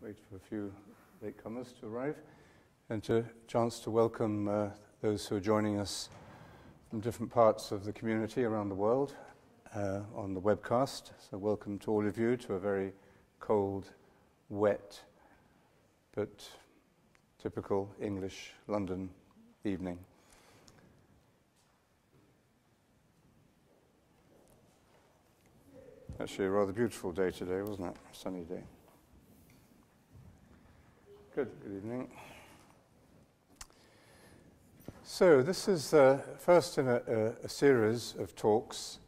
wait for a few latecomers to arrive, and a chance to welcome those who are joining us from different parts of the community around the world on the webcast. So welcome to all of you to a very cold, wet, but typical English London evening. Actually a rather beautiful day today, wasn't it? Sunny day. Good evening. So this is first in a series of talks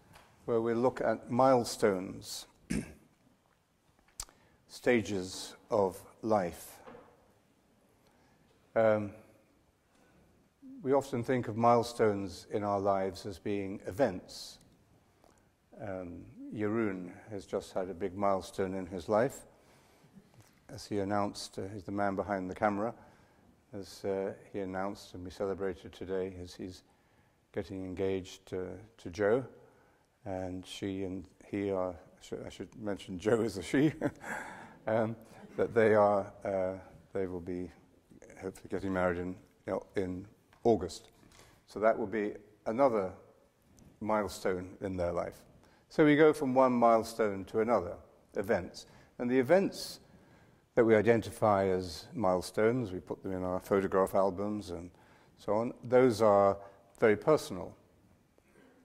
where we'll look at milestones, stages of life. We often think of milestones in our lives as being events. Jeroen has just had a big milestone in his life. As he announced, he's the man behind the camera, as he announced and we celebrated today as he's getting engaged to Jo, and she and he are, I should mention Jo is a she, that they will be hopefully getting married in August. So that will be another milestone in their life. So we go from one milestone to another, events. And the events that we identify as milestones, we put them in our photograph albums and so on, those are very personal.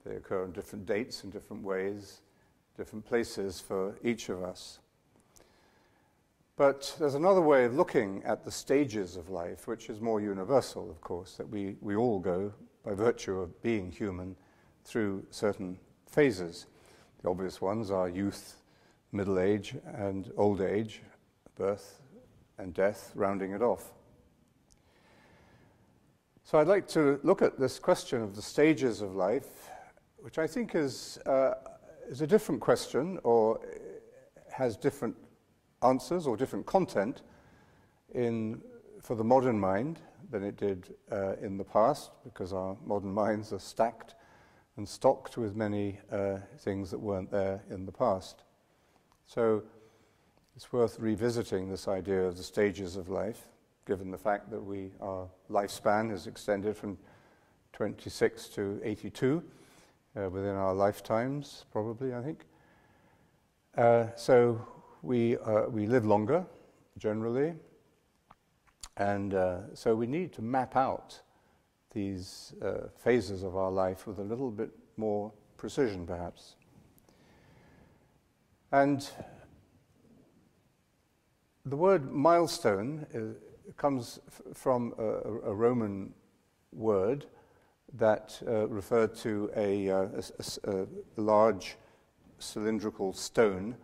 They occur on different dates in different ways, different places for each of us. But there's another way of looking at the stages of life, which is more universal, of course, that we all go, by virtue of being human, through certain phases. The obvious ones are youth, middle age, and old age, birth and death, rounding it off. So I'd like to look at this question of the stages of life, which I think is a different question, or has different answers or different content for the modern mind than it did in the past, because our modern minds are stacked and stocked with many things that weren't there in the past. So it's worth revisiting this idea of the stages of life, given the fact that our lifespan is extended from 26 to 82 within our lifetimes, probably, I think. So we live longer, generally, and so we need to map out these phases of our life with a little bit more precision, perhaps. And the word milestone comes from a Roman word that referred to a large cylindrical stone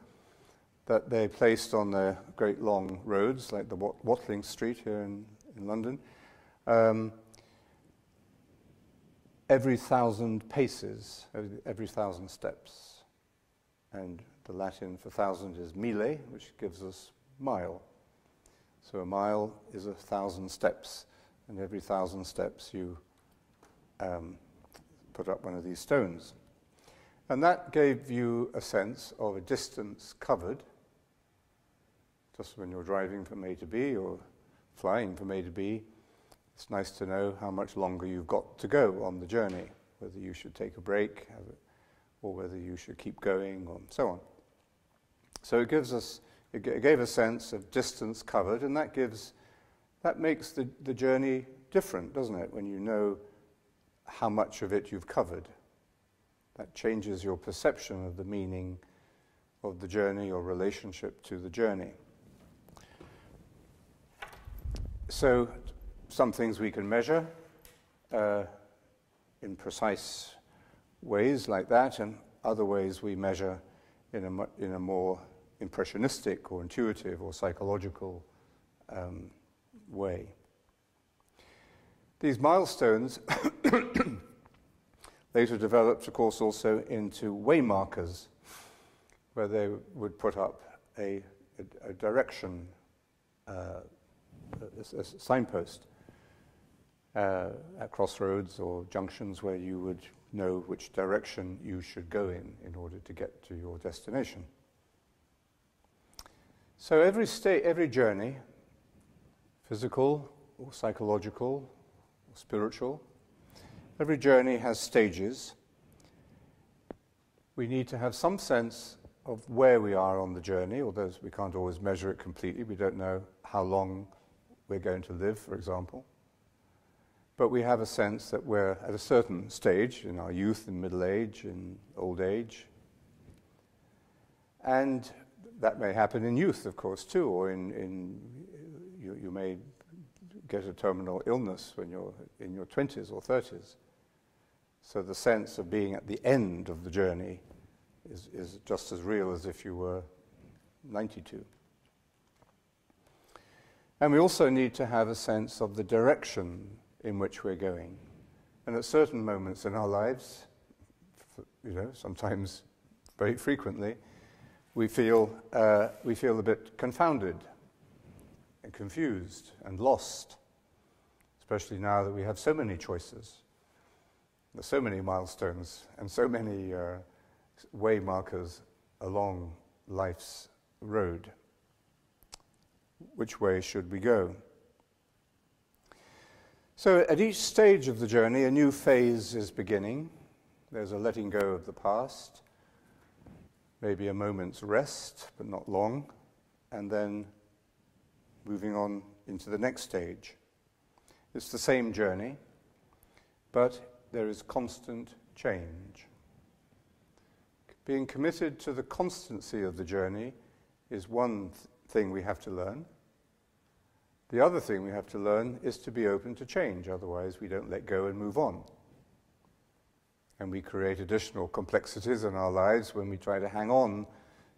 that they placed on their great long roads, like the Watling Street here in London, every 1,000 paces, every 1,000 steps. And the Latin for 1,000 is mille, which gives us mile. So a mile is 1,000 steps, and every 1,000 steps you put up one of these stones. And that gave you a sense of a distance covered, just when you're driving from A to B or flying from A to B. It's nice to know how much longer you've got to go on the journey, whether you should take a break or whether you should keep going, or so on. So it gave a sense of distance covered, and that makes the journey different, doesn't it, when you know how much of it you've covered. That changes your perception of the meaning of the journey or relationship to the journey. So some things we can measure in precise ways like that, and other ways we measure in a more impressionistic or intuitive or psychological way. These milestones later developed, of course, also into waymarkers, where they would put up a direction, a signpost at crossroads or junctions where you would know which direction you should go in order to get to your destination. So every journey, physical or psychological or spiritual, every journey has stages. We need to have some sense of where we are on the journey, although we can't always measure it completely. We don't know how long we're going to live, for example. But we have a sense that we're at a certain stage in our youth, in middle age, in old age. And that may happen in youth, of course, too, or you may get a terminal illness when you're in your 20s or 30s. So the sense of being at the end of the journey is just as real as if you were 92. And we also need to have a sense of the direction in which we're going. And at certain moments in our lives, sometimes very frequently, we feel a bit confounded and confused and lost, especially now that we have so many choices. There's so many milestones and so many way markers along life's road. Which way should we go? So at each stage of the journey, a new phase is beginning. There's a letting go of the past, maybe a moment's rest, but not long, and then moving on into the next stage. It's the same journey, but there is constant change. Being committed to the constancy of the journey is one thing we have to learn. The other thing we have to learn is to be open to change, otherwise we don't let go and move on. And we create additional complexities in our lives when we try to hang on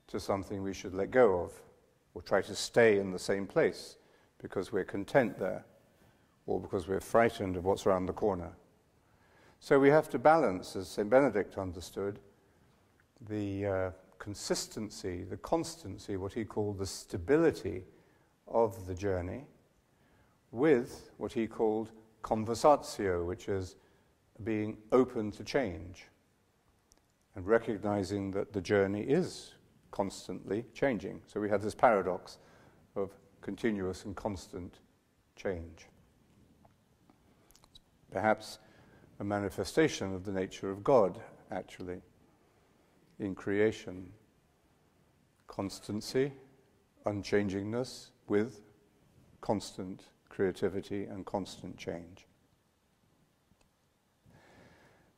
to something we should let go of, or try to stay in the same place because we're content there, or because we're frightened of what's around the corner. So we have to balance, as St. Benedict understood, the consistency, the constancy, what he called the stability of the journey, with what he called conversatio, which is being open to change and recognizing that the journey is constantly changing. So we have this paradox of continuous and constant change. Perhaps a manifestation of the nature of God, actually, in creation. Constancy, unchangingness, with constant creativity and constant change.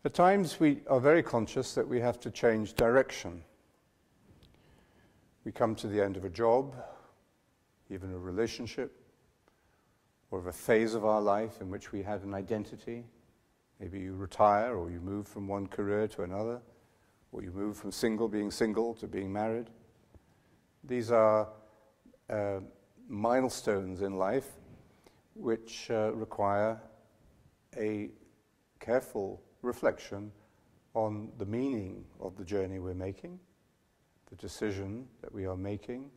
At times we are very conscious that we have to change direction. We come to the end of a job, even a relationship, or of a phase of our life in which we had an identity. Maybe you retire, or you move from one career to another, or you move from being single to being married. These are milestones in life which require a careful reflection on the meaning of the journey we're making, the decision that we are making,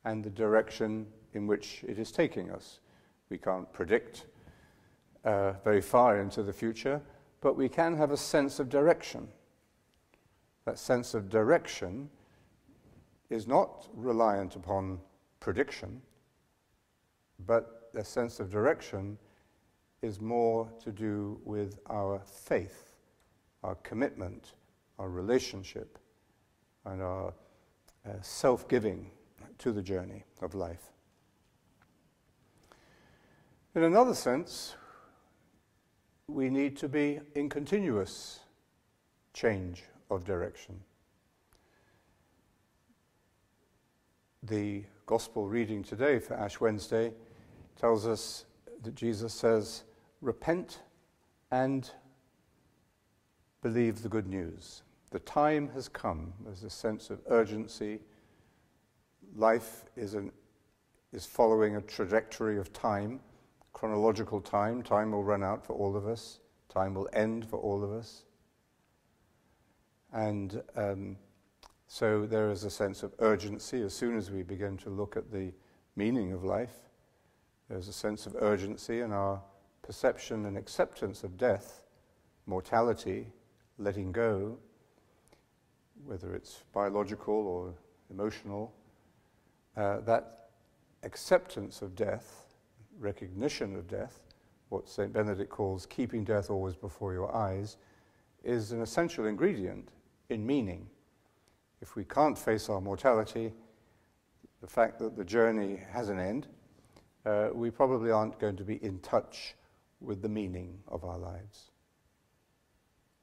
and the direction in which it is taking us. We can't predict very far into the future, but we can have a sense of direction. That sense of direction is not reliant upon prediction, but the sense of direction is more to do with our faith, our commitment, our relationship, and our self-giving to the journey of life. In another sense, we need to be in continuous change of direction. The Gospel reading today for Ash Wednesday tells us that Jesus says, "Repent and believe the good news." The time has come. There's a sense of urgency. Life is following a trajectory of time, chronological time. Time will run out for all of us. Time will end for all of us. And so there is a sense of urgency. As soon as we begin to look at the meaning of life, there's a sense of urgency in our perception and acceptance of death, mortality, letting go, whether it's biological or emotional, that acceptance of death, recognition of death, what St. Benedict calls keeping death always before your eyes, is an essential ingredient in meaning. If we can't face our mortality, the fact that the journey has an end, we probably aren't going to be in touch with the meaning of our lives.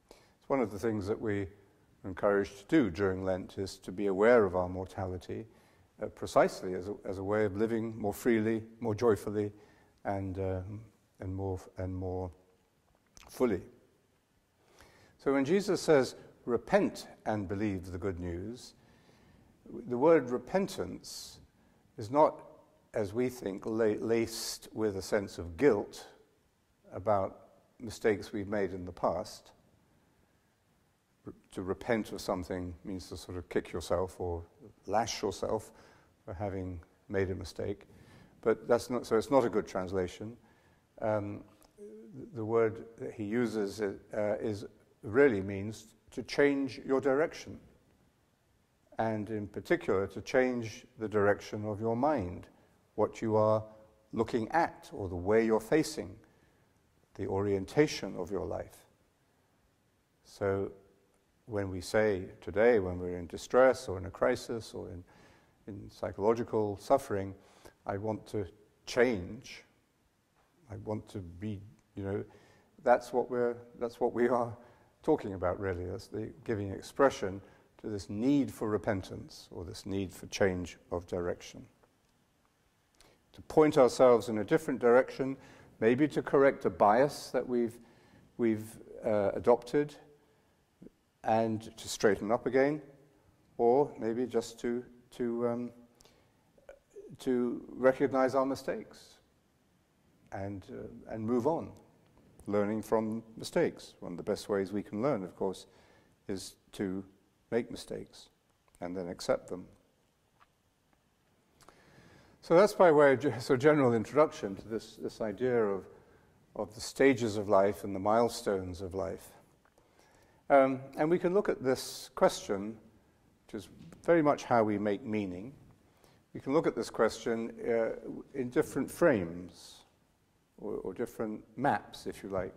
It's one of the things that we are encouraged to do during Lent, is to be aware of our mortality, precisely as a way of living more freely, more joyfully, and more fully. So when Jesus says, repent and believe the good news, the word repentance is not, as we think, laced with a sense of guilt about mistakes we've made in the past. To repent of something means to sort of kick yourself or lash yourself for having made a mistake. But that's not, so it's not a good translation. The word that he uses really means to change your direction, and in particular to change the direction of your mind, what you are looking at or the way you're facing, the orientation of your life. So when we say today, when we're in distress or in a crisis or in psychological suffering, I want to change, I want to be, that's what we are talking about, really. That's the giving expression to this need for repentance or this need for change of direction. To point ourselves in a different direction, maybe to correct a bias that we've adopted and to straighten up again, or maybe just to recognize our mistakes and move on, learning from mistakes. One of the best ways we can learn, of course, is to make mistakes and then accept them. So that's by way of general introduction to this idea of the stages of life and the milestones of life. And we can look at this question, which is very much how we make meaning. We can look at this question in different frames or different maps, if you like.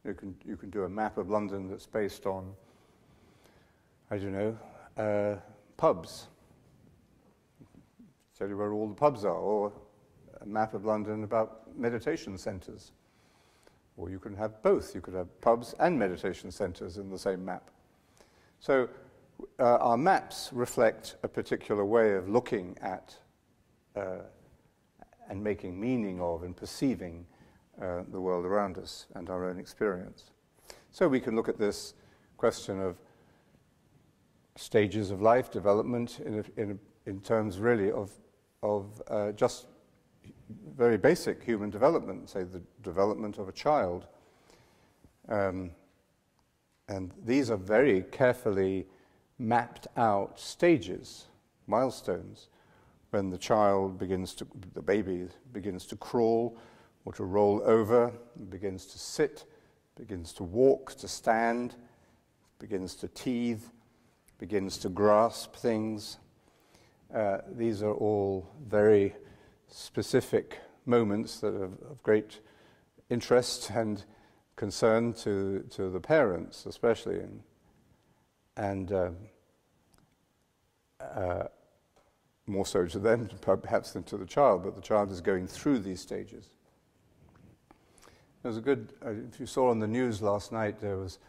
You can do a map of London that's based on, I don't know, pubs. Tell you where all the pubs are, or a map of London about meditation centres. Or you can have both. You could have pubs and meditation centres in the same map. So our maps reflect a particular way of looking at and making meaning of and perceiving the world around us and our own experience. So we can look at this question of stages of life development in terms really of just very basic human development, say the development of a child. And these are very carefully mapped out stages, milestones, when the baby begins to crawl or to roll over, begins to sit, begins to walk, to stand, begins to teeth, begins to grasp things. These are all very specific moments that are of great interest and concern to the parents, especially, and more so to them perhaps than to the child, but the child is going through these stages. There was a good, if you saw on the news last night, there was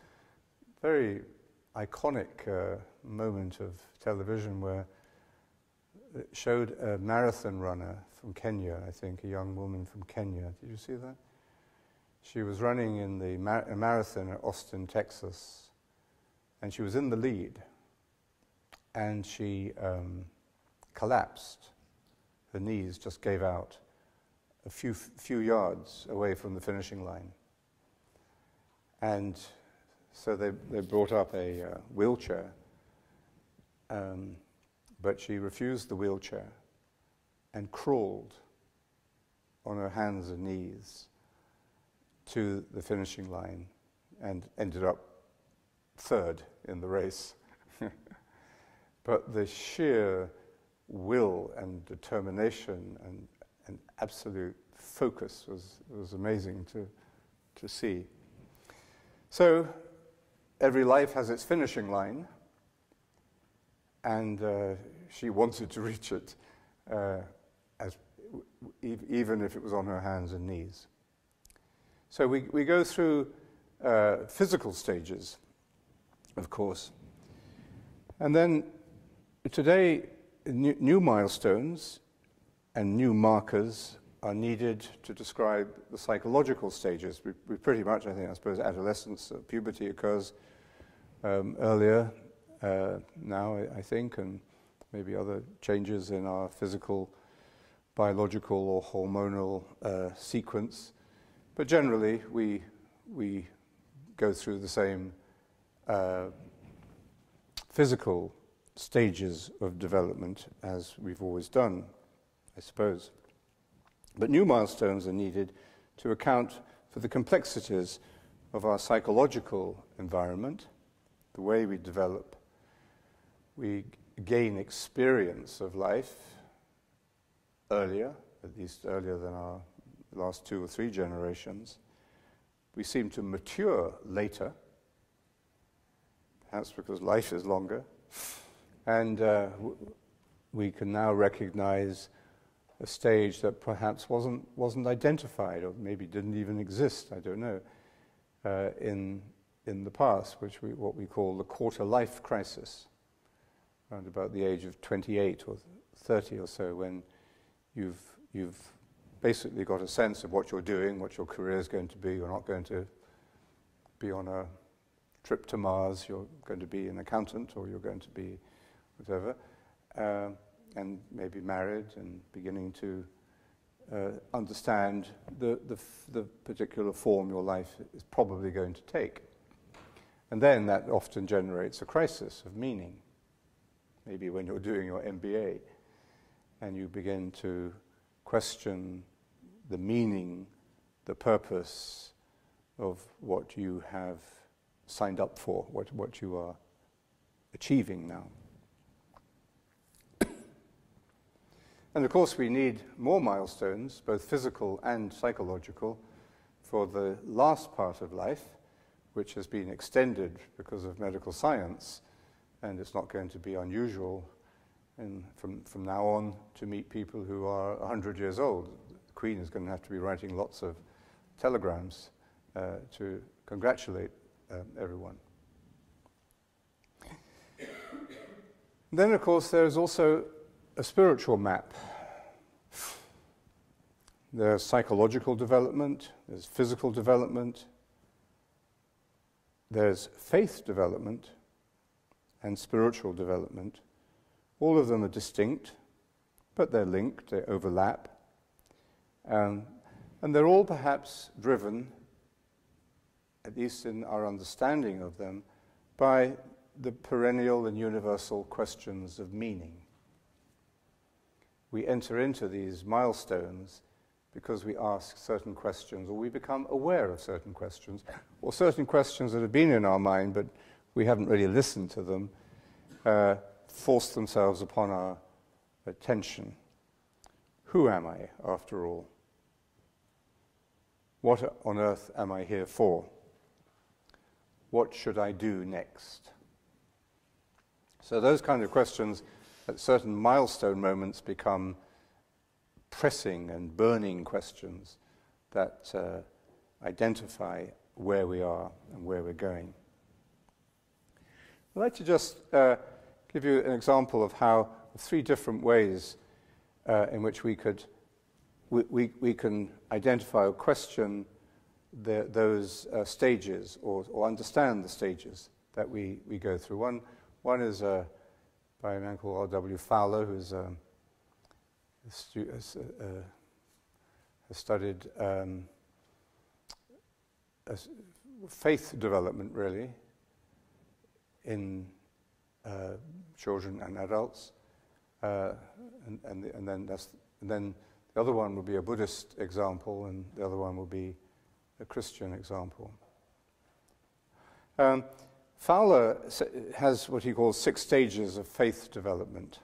a very iconic moment of television where it showed a marathon runner from Kenya, I think, a young woman from Kenya. Did you see that? She was running in the marathon at Austin, Texas, and she was in the lead, and she collapsed. Her knees just gave out a few yards away from the finishing line. And so they brought up a wheelchair, but she refused the wheelchair and crawled on her hands and knees to the finishing line and ended up third in the race. But the sheer will and determination and absolute focus was amazing to see. So every life has its finishing line, and she wanted to reach it, even if it was on her hands and knees. So we go through physical stages, of course. And then today, new milestones and new markers are needed to describe the psychological stages. We pretty much, I suppose, adolescence, puberty occurs earlier now, I think, and maybe other changes in our physical, biological, or hormonal sequence. But generally, we go through the same physical stages of development as we've always done, I suppose. But new milestones are needed to account for the complexities of our psychological environment, the way we develop. We gain experience of life earlier, at least earlier than our last 2 or 3 generations. We seem to mature later, perhaps because life is longer. And we can now recognize a stage that perhaps wasn't identified, or maybe didn't even exist, I don't know, in the past, what we call the quarter-life crisis, around about the age of 28 or 30 or so, when you've basically got a sense of what you're doing, what your career is going to be. You're not going to be on a trip to Mars. You're going to be an accountant, or you're going to be whatever, and maybe married and beginning to understand the particular form your life is probably going to take. And then that often generates a crisis of meaning. Maybe when you're doing your MBA and you begin to question the meaning, the purpose of what you have signed up for, what you are achieving now. And of course we need more milestones, both physical and psychological, for the last part of life, which has been extended because of medical science, and it's not going to be unusual from now on to meet people who are 100 years old. The Queen is going to have to be writing lots of telegrams to congratulate everyone. Then, of course, there is also a spiritual map. There's psychological development, there's physical development, there's faith development, and spiritual development. All of them are distinct, but they're linked, they overlap, and they're all perhaps driven, at least in our understanding of them, by the perennial and universal questions of meaning. We enter into these milestones because we ask certain questions, or we become aware of certain questions, or certain questions that have been in our mind, but we haven't really listened to them, force themselves upon our attention. Who am I, after all? What on earth am I here for? What should I do next? So those kind of questions at certain milestone moments become pressing and burning questions that identify where we are and where we're going. I'd like to just give you an example of how 3 different ways in which we can identify or question those stages, or understand the stages that we go through. One is by a man called R.W. Fowler, who's has studied faith development, really, in children and adults, and then the other one will be a Buddhist example, and the other one will be a Christian example. Fowler has what he calls 6 stages of faith development.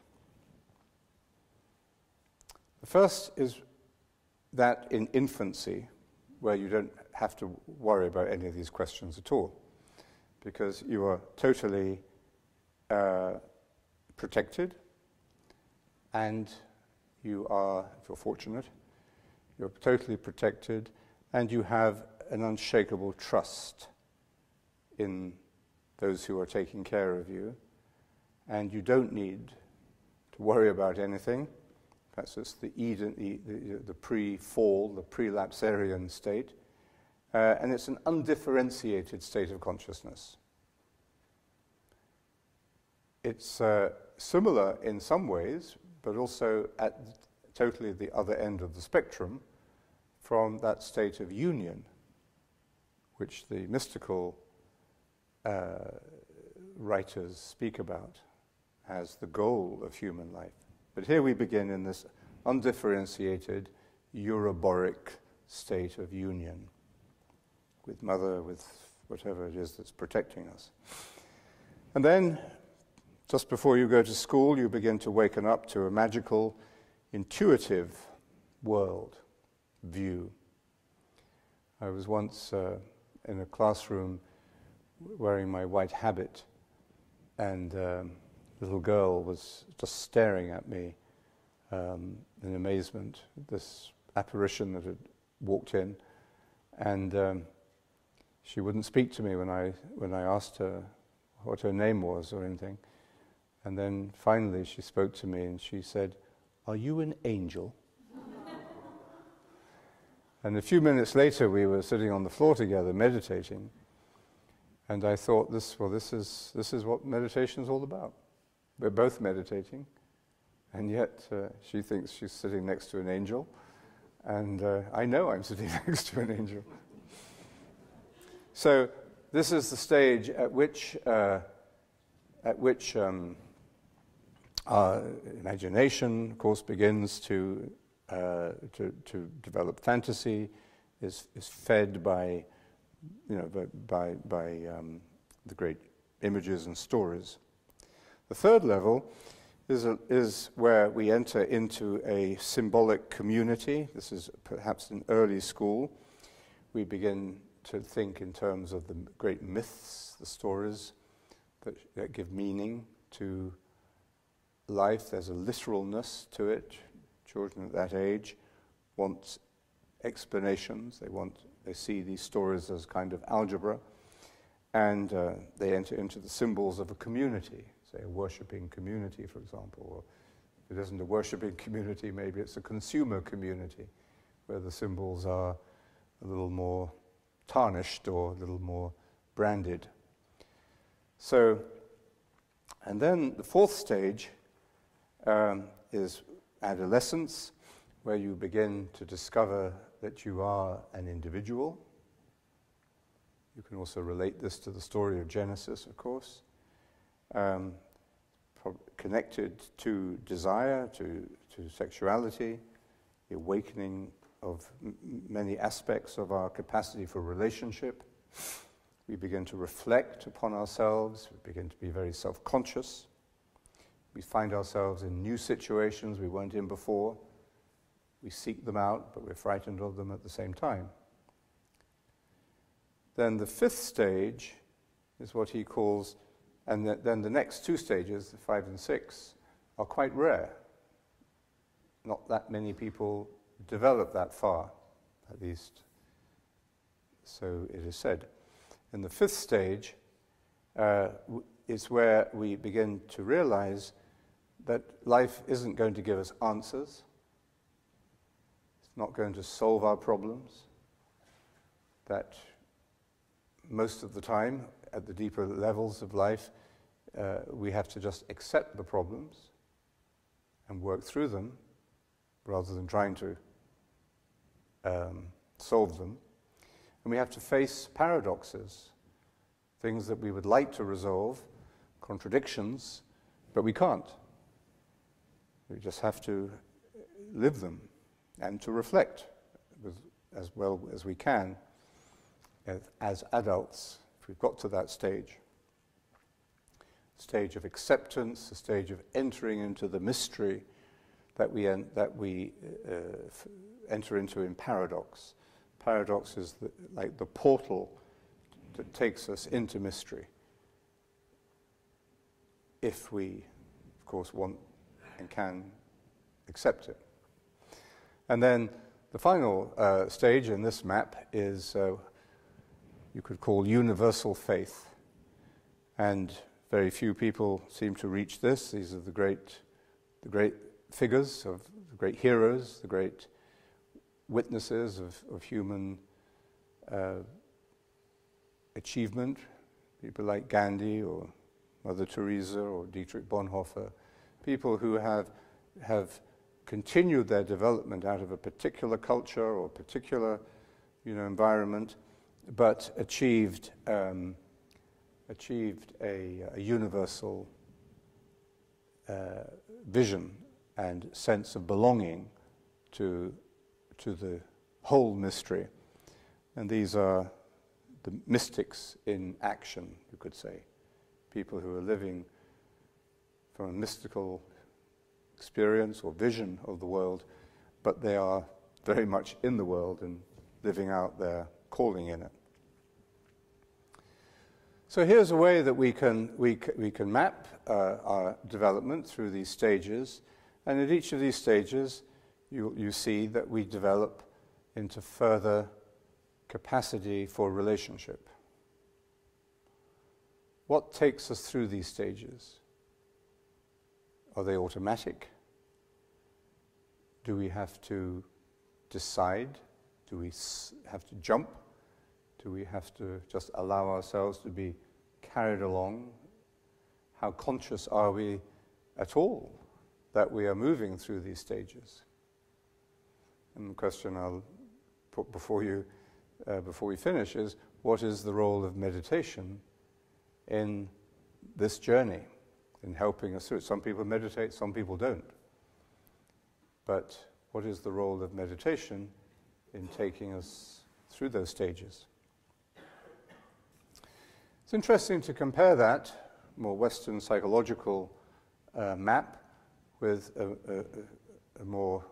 The first is that in infancy, where you don't have to worry about any of these questions at all, because you are totally protected, and you are, if you're fortunate, you're totally protected, and you have an unshakable trust in those who are taking care of you, and you don't need to worry about anything. That's just the the pre-fall, the pre-lapsarian state, and it's an undifferentiated state of consciousness. It's similar in some ways, but also at totally the other end of the spectrum from that state of union, which the mystical writers speak about as the goal of human life. But here we begin in this undifferentiated, euroboric state of union with Mother, with whatever it is that's protecting us. And then, just before you go to school, you begin to waken up to a magical, intuitive world view. I was once in a classroom wearing my white habit, and a little girl was just staring at me in amazement, this apparition that had walked in, and she wouldn't speak to me when I asked her what her name was or anything. And then finally she spoke to me and she said, "Are you an angel?" And a few minutes later we were sitting on the floor together meditating, and I thought, this is what meditation is all about. We're both meditating, and yet she thinks she's sitting next to an angel, and I know I'm sitting next to an angel. So this is the stage at which our imagination, of course, begins to develop fantasy, is fed by the great images and stories. The third level is where we enter into a symbolic community. This is perhaps in early school. We begin to think in terms of the great myths, the stories that give meaning to life. There's a literalness to it. Children at that age want explanations. They see these stories as kind of algebra, and they enter into the symbols of a community, say a worshipping community, for example. Or if it isn't a worshipping community, maybe it's a consumer community, where the symbols are a little more tarnished or a little more branded. So, and then the fourth stage is adolescence, where you begin to discover that you are an individual. You can also relate this to the story of Genesis, of course, connected to desire, to sexuality, the awakening of many aspects of our capacity for relationship. We begin to reflect upon ourselves. We begin to be very self-conscious. We find ourselves in new situations we weren't in before. We seek them out, but we're frightened of them at the same time. Then the fifth stage is what he calls, and then the next two stages, the 5 and 6, are quite rare. Not that many people develop that far, at least so it is said. In the fifth stage is where we begin to realize that life isn't going to give us answers. It's not going to solve our problems. That most of the time, at the deeper levels of life, we have to just accept the problems and work through them rather than trying to solve them. And we have to face paradoxes, things that we would like to resolve, contradictions, but we can't. We just have to live them and to reflect as well as we can as adults, if we've got to that stage of acceptance, the stage of entering into the mystery, that we enter into in paradox. Paradox is like the portal that takes us into mystery, if we, of course, want and can accept it. And then the final stage in this map is you could call universal faith. And very few people seem to reach this. These are the great figures, of the great heroes, the great witnesses of human achievement, people like Gandhi or Mother Teresa or Dietrich Bonhoeffer, people who have continued their development out of a particular culture or particular, environment, but achieved a universal vision and sense of belonging to the whole mystery. And these are the mystics in action, you could say. People who are living from a mystical experience or vision of the world, but they are very much in the world and living out their calling in it. So here's a way that we can map our development through these stages, and at each of these stages you see that we develop into further capacity for relationship. What takes us through these stages? Are they automatic? Do we have to decide? Do we have to jump? Do we have to just allow ourselves to be carried along? How conscious are we at all that we are moving through these stages? And the question I'll put before we finish is, what is the role of meditation in this journey, in helping us through it? Some people meditate, some people don't. But what is the role of meditation in taking us through those stages? It's interesting to compare that more Western psychological map with a more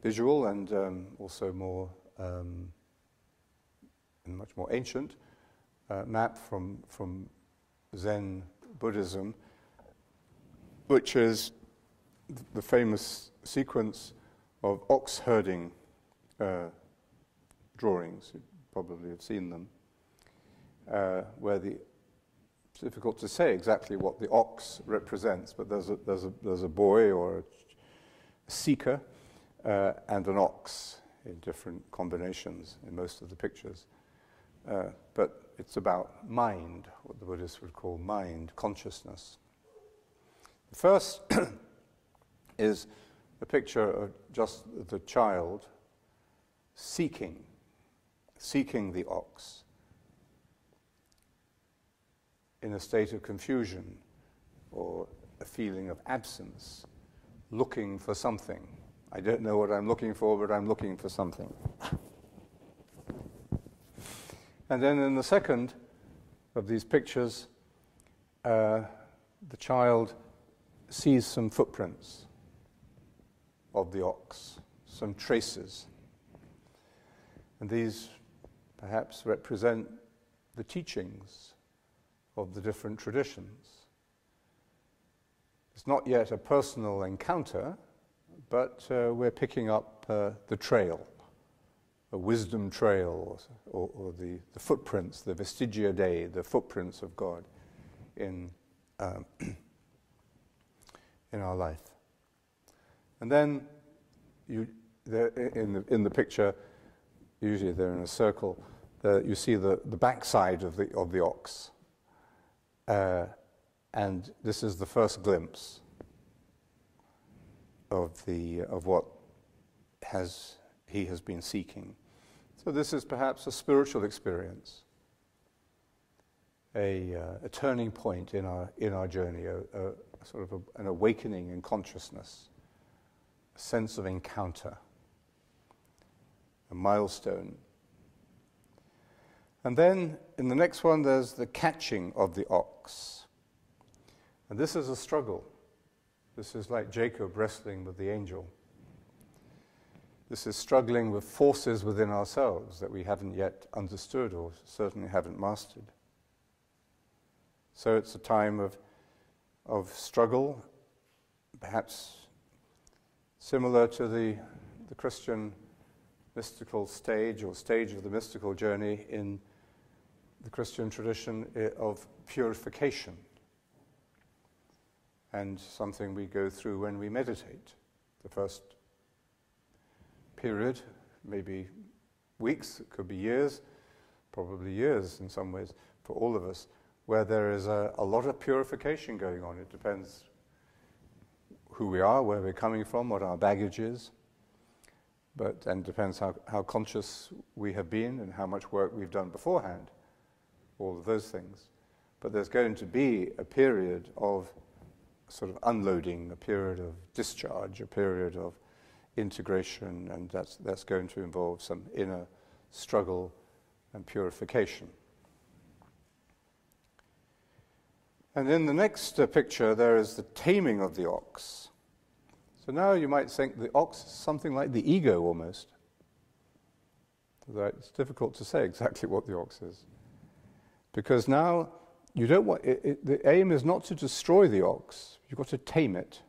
visual and also more and much more ancient map from Zen Buddhism, which is the famous sequence of ox herding drawings. You probably have seen them, where it's difficult to say exactly what the ox represents, but there's a boy or a seeker and an ox in different combinations in most of the pictures. But it's about mind, what the Buddhists would call mind, consciousness. The first is a picture of just the child seeking the ox in a state of confusion or a feeling of absence, looking for something. I don't know what I'm looking for, but I'm looking for something. And then in the second of these pictures, the child sees some footprints of the ox, some traces. And these perhaps represent the teachings of the different traditions. It's not yet a personal encounter, but we're picking up the trail, a wisdom trail, or the footprints, the vestigia Dei, the footprints of God in our life. And then in the picture, usually they're in a circle, you see the backside of the ox. And this is the first glimpse of what he has been seeking. So this is perhaps a spiritual experience, a turning point in our journey, a sort of an awakening in consciousness, a sense of encounter, a milestone. And then in the next one, there's the catching of the ox. And this is a struggle. This is like Jacob wrestling with the angel. This is struggling with forces within ourselves that we haven't yet understood or certainly haven't mastered. So it's a time of struggle, perhaps similar to the Christian mystical stage or stage of the mystical journey in the Christian tradition of purification, and something we go through when we meditate. The first period, maybe weeks, it could be years, probably years in some ways for all of us, where there is a lot of purification going on. It depends who we are, where we're coming from, what our baggage is, and depends how conscious we have been and how much work we've done beforehand, all of those things. But there's going to be a period of sort of unloading, a period of discharge, a period of integration, and that's going to involve some inner struggle and purification. And in the next picture, there is the taming of the ox. So now you might think the ox is something like the ego almost. It's difficult to say exactly what the ox is. Because now you don't want the aim is not to destroy the ox, you've got to tame it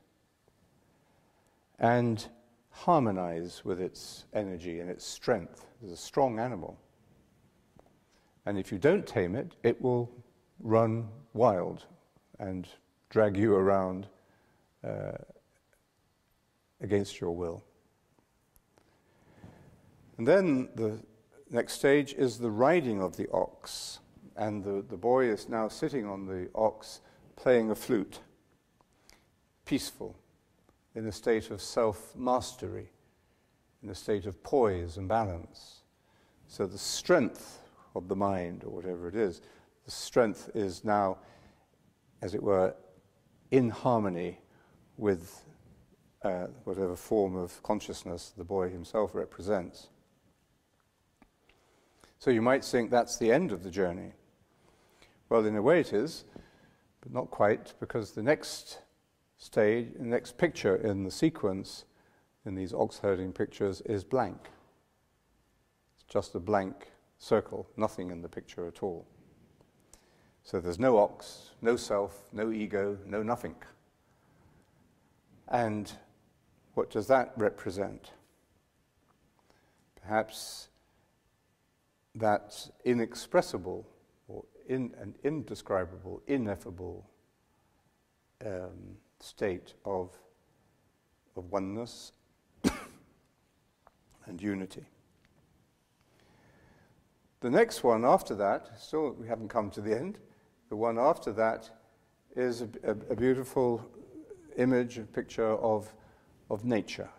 and harmonize with its energy and its strength. It's a strong animal. And if you don't tame it, it will run wild and drag you around against your will. And then the next stage is the riding of the ox. And the boy is now sitting on the ox playing a flute, peaceful, in a state of self-mastery, in a state of poise and balance. So the strength of the mind, or whatever it is, the strength is now, as it were, in harmony with whatever form of consciousness the boy himself represents. So you might think that's the end of the journey. Well, in a way it is, but not quite, because the next stage, the next picture in the sequence, in these ox herding pictures, is blank. It's just a blank circle, nothing in the picture at all. So there's no ox, no self, no ego, no nothing. And what does that represent? Perhaps that inexpressible or indescribable, ineffable state of oneness and unity. The next one after that, still we haven't come to the end, the one after that is a beautiful image, a picture of nature,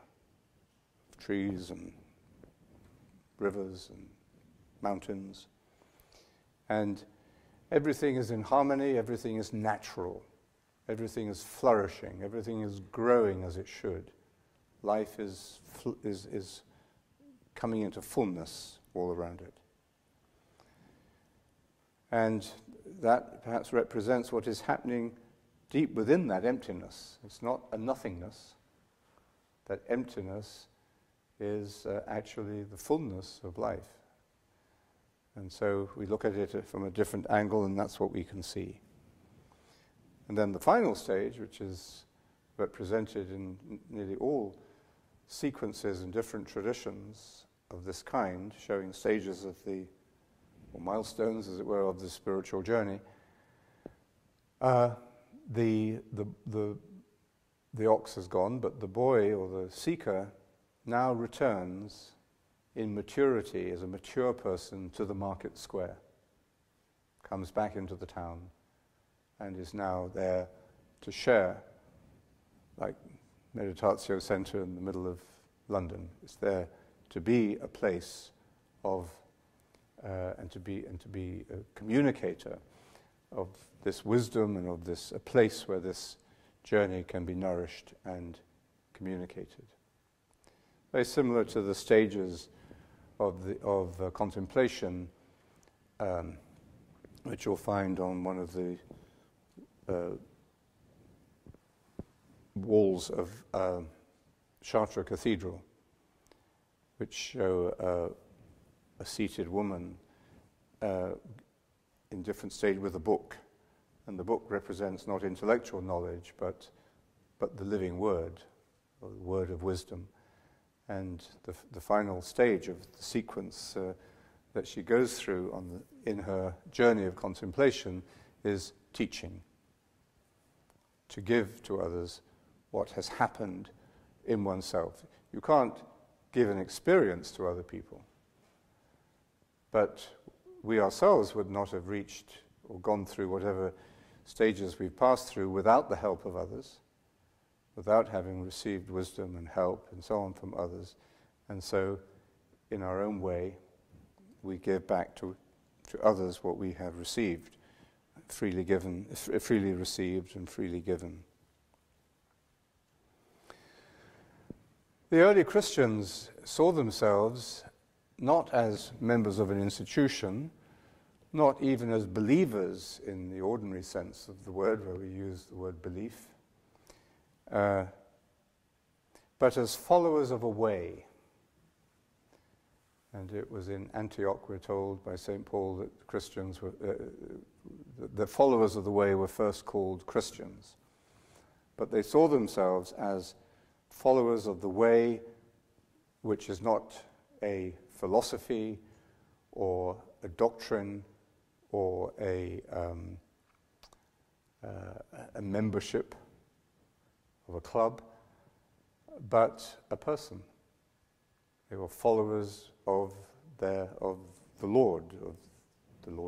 trees and rivers and mountains. And everything is in harmony, everything is natural, everything is flourishing, everything is growing as it should. Life is coming into fullness all around it. And that perhaps represents what is happening deep within that emptiness. It's not a nothingness. That emptiness is actually the fullness of life. And so we look at it from a different angle, and that's what we can see. And then the final stage, which is represented in nearly all sequences and different traditions of this kind, showing stages of or milestones, as it were, of the spiritual journey, the ox is gone, but the boy or the seeker now returns in maturity as a mature person to the market square, comes back into the town, and is now there to share, like Meditatio Center in the middle of London. It's there to be a place of and to be a communicator of this wisdom and of this a place where this journey can be nourished and communicated. Very similar to the stages of contemplation, which you'll find on one of the walls of Chartres Cathedral, which show a seated woman in different stages with a book. And the book represents not intellectual knowledge, but the living word, or the word of wisdom. And the final stage of the sequence that she goes through in her journey of contemplation is teaching, to give to others what has happened in oneself. You can't give an experience to other people, but we ourselves would not have reached or gone through whatever stages we've passed through without the help of others, without having received wisdom and help and so on from others. And so, in our own way, we give back to others what we have received, freely given, freely received and freely given. The early Christians saw themselves not as members of an institution, not even as believers in the ordinary sense of the word, where we use the word belief, but as followers of a way. And it was in Antioch, we're told by St. Paul, that Christians were, the followers of the way were first called Christians. But they saw themselves as followers of the way, which is not a philosophy or a doctrine or a membership of a club, but a person. They were followers of the Lord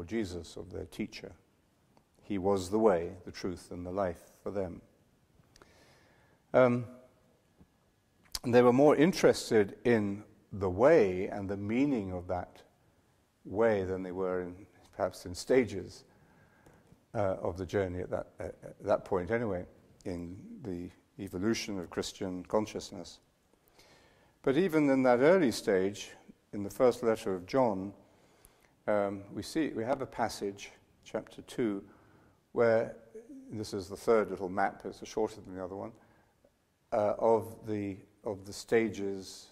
Jesus, of their teacher. He was the way, the truth, and the life for them. And they were more interested in the way and the meaning of that way than they were perhaps in stages of the journey at that point anyway, in the evolution of Christian consciousness. But even in that early stage, in the first letter of John, we have a passage, chapter 2, where, this is the third little map, it's shorter than the other one, of the stages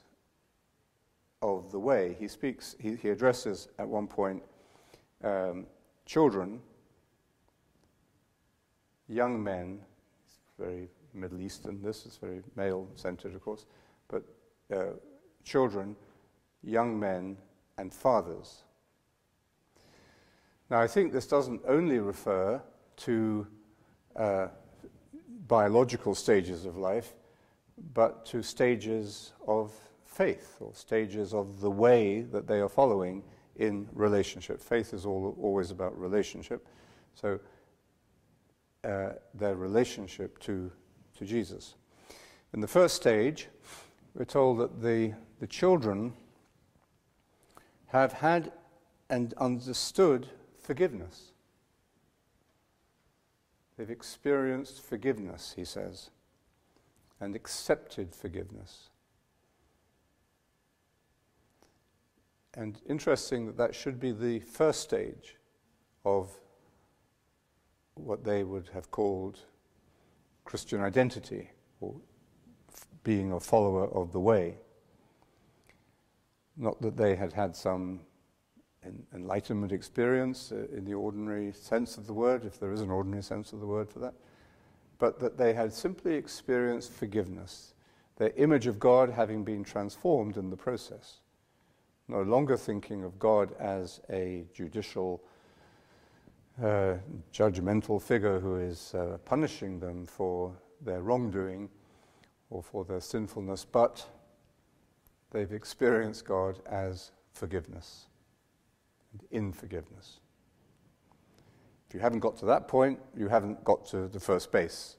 of the way. He addresses at one point children, young men. It's very Middle Eastern, this is very male-centered, of course, but children, young men, and fathers. Now, I think this doesn't only refer to biological stages of life, but to stages of faith, or stages of the way that they are following in relationship. Faith is always about relationship, so their relationship to Jesus. In the first stage, we're told that the children have had and understood forgiveness. They've experienced forgiveness, he says, and accepted forgiveness. And interesting that should be the first stage of what they would have called Christian identity, or being a follower of the way. Not that they had had some enlightenment experience in the ordinary sense of the word, if there is an ordinary sense of the word for that, but that they had simply experienced forgiveness, their image of God having been transformed in the process. No longer thinking of God as a judicial, judgmental figure who is punishing them for their wrongdoing or for their sinfulness, but they've experienced God as forgiveness and in forgiveness. If you haven't got to that point, you haven't got to the first base,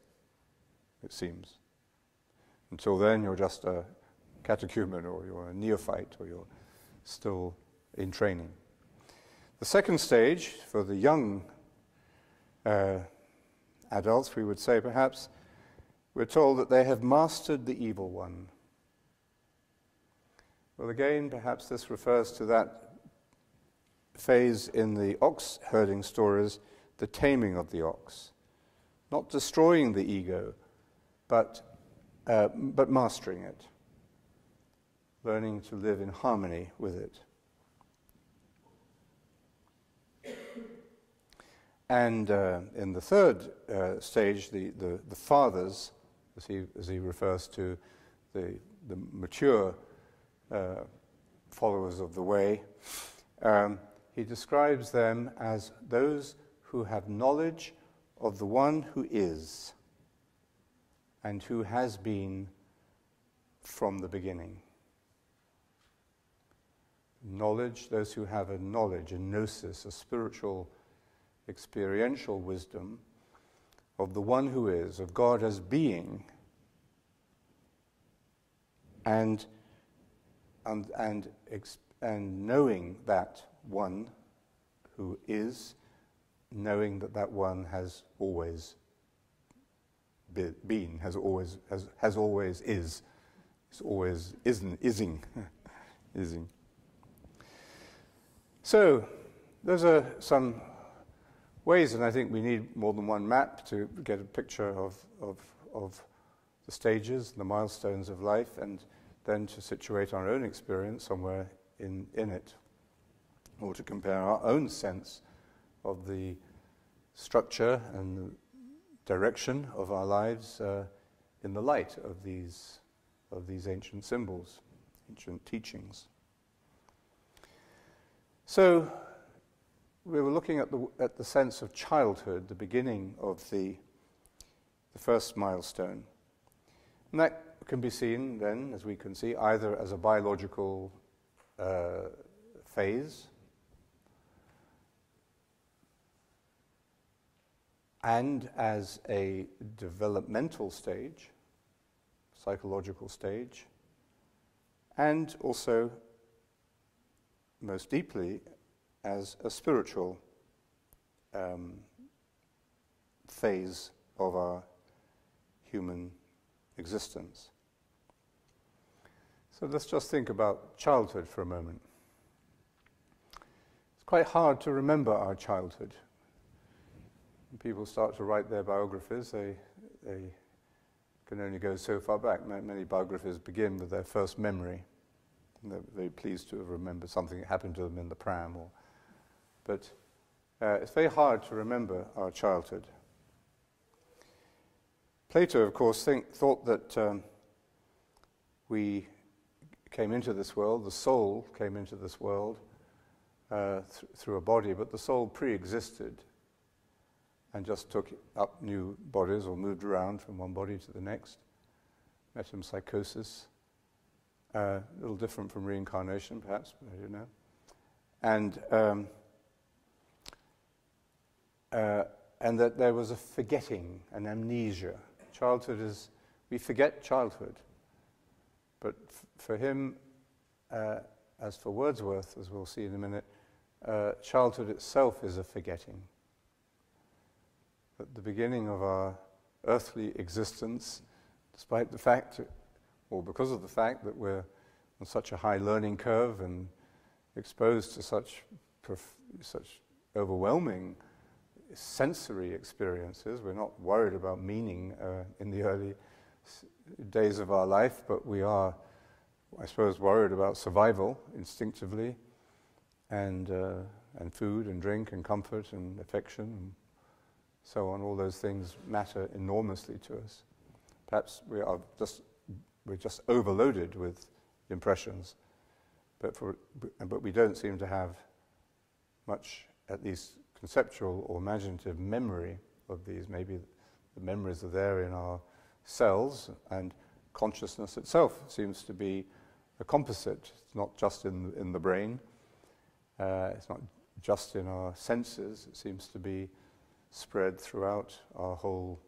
it seems. Until then, you're just a catechumen, or you're a neophyte, or you're still in training. The second stage, for the young adults, we would say perhaps, we're told that they have mastered the evil one. Well, again, perhaps this refers to that phase in the ox herding stories, the taming of the ox. Not destroying the ego, but but mastering it, learning to live in harmony with it. And in the third stage, the fathers, as he refers to the mature followers of the way, he describes them as those who have knowledge of the one who is and who has been from the beginning. Knowledge, those who have a knowledge, a gnosis, a spiritual, experiential wisdom of the one who is, of God as being, and knowing that one who is, knowing that that one has always been, has always is, always ising. So those are some ways, and I think we need more than one map to get a picture of the stages, the milestones of life, and then to situate our own experience somewhere in it, or to compare our own sense of the structure and the direction of our lives in the light of these ancient symbols, ancient teachings. So we were looking at the sense of childhood, the beginning of the first milestone. And that can be seen then, as we can see, either as a biological phase and as a developmental stage, psychological stage, and also, most deeply, as a spiritual phase of our human existence. So let's just think about childhood for a moment. It's quite hard to remember our childhood. When people start to write their biographies, they can only go so far back. Many biographies begin with their first memory. And they're very pleased to have remembered something that happened to them in the pram. But it's very hard to remember our childhood. Plato, of course, thought that we came into this world, the soul came into this world through a body, but the soul pre-existed and just took up new bodies or moved around from one body to the next. Metempsychosis, a little different from reincarnation, perhaps, but I don't know. And that there was a forgetting, an amnesia. Childhood is, we forget childhood. But for him, as for Wordsworth, as we'll see in a minute, childhood itself is a forgetting. At the beginning of our earthly existence, despite the fact, or because of the fact that we're on such a high learning curve and exposed to such overwhelming sensory experiences, we're not worried about meaning in the early days of our life, but we are, I suppose, worried about survival instinctively, and food and drink and comfort and affection and so on. All those things matter enormously to us. Perhaps we're just overloaded with impressions, but we don't seem to have much, at least conceptual or imaginative memory of these. Maybe the memories are there in our cells, and consciousness itself seems to be a composite. It's not just in the brain. It's not just in our senses. It seems to be spread throughout our whole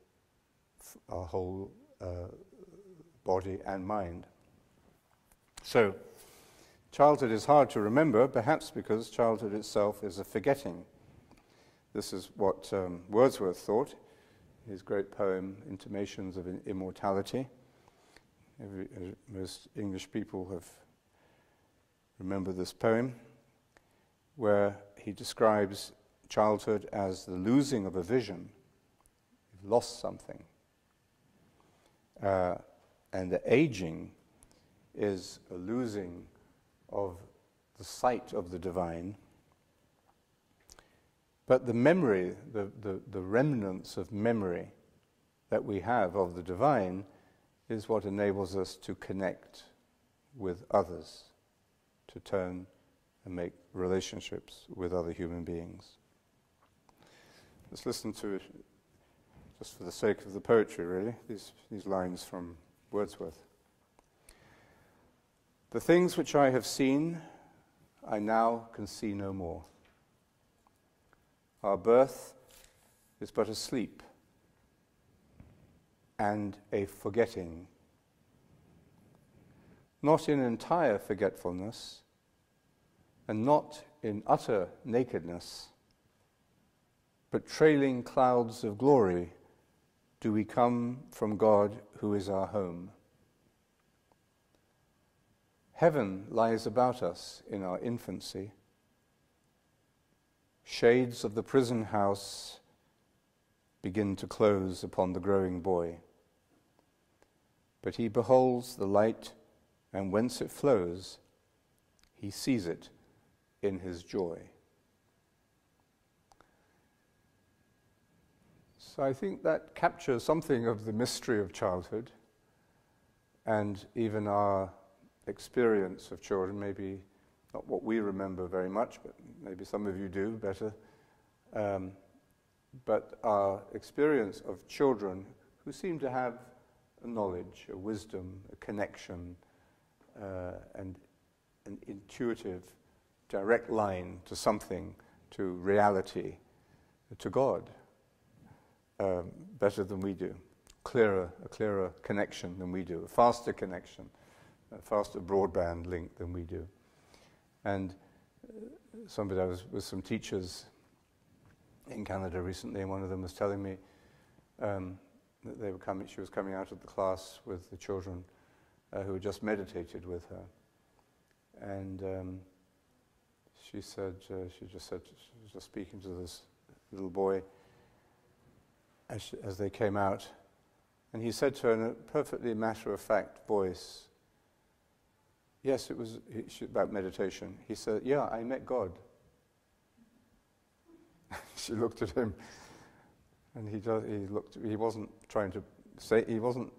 body and mind. So, childhood is hard to remember, perhaps because childhood itself is a forgetting. This is what Wordsworth thought, his great poem, Intimations of Immortality. Most English people have remembered this poem, where he describes childhood as the losing of a vision. You've lost something. And the aging is a losing of the sight of the divine. But the memory, the remnants of memory that we have of the divine is what enables us to connect with others, to turn and make relationships with other human beings. Let's listen to it, just for the sake of the poetry, really, these lines from Wordsworth. The things which I have seen, I now can see no more. Our birth is but a sleep and a forgetting, not in entire forgetfulness and not in utter nakedness, but trailing clouds of glory do we come from God who is our home. Heaven lies about us in our infancy. Shades of the prison house begin to close upon the growing boy. But he beholds the light, and whence it flows, he sees it in his joy. So I think that captures something of the mystery of childhood and even our experience of children, maybe not what we remember very much, but maybe some of you do better. But our experience of children who seem to have a knowledge, a wisdom, a connection, and an intuitive, direct line to something, to reality, to God, better than we do. A clearer connection than we do, a faster connection, a faster broadband link than we do. And I was with some teachers in Canada recently, and one of them was telling me that she was coming out of the class with the children who had just meditated with her. And she was just speaking to this little boy as they came out, and he said to her in a perfectly matter-of-fact voice, yes, it was about meditation. He said, yeah, I met God. She looked at him, and he wasn't trying to say, he wasn't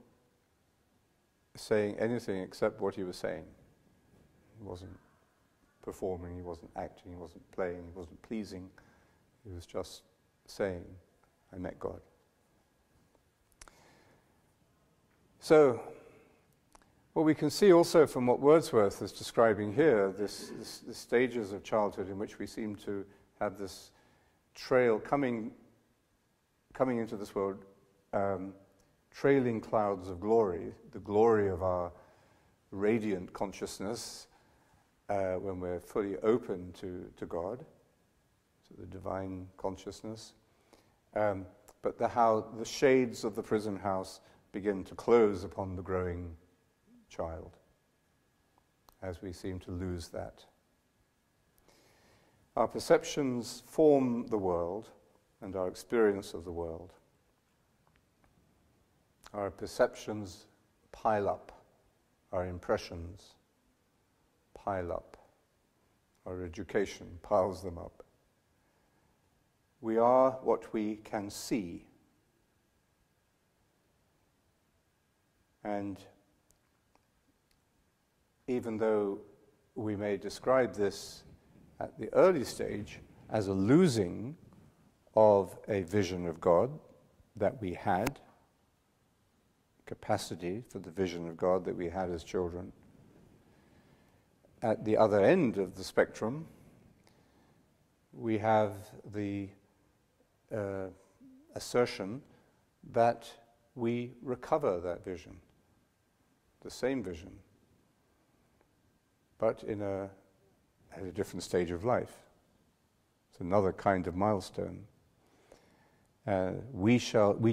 saying anything except what he was saying. He wasn't performing, he wasn't acting, he wasn't playing, he wasn't pleasing. He was just saying, I met God. So, what we can see also from what Wordsworth is describing here, the stages of childhood in which we seem to have this trail coming into this world, trailing clouds of glory, the glory of our radiant consciousness when we're fully open to God, to the divine consciousness, but how the shades of the prison house begin to close upon the growing child as we seem to lose that. Our perceptions form the world and our experience of the world. Our perceptions pile up, our impressions pile up, our education piles them up. We are what we can see. And even though we may describe this at the early stage as a losing of a vision of God that we had, capacity for the vision of God that we had as children, at the other end of the spectrum, we have the assertion that we recover that vision, the same vision, but at a different stage of life. It's another kind of milestone. We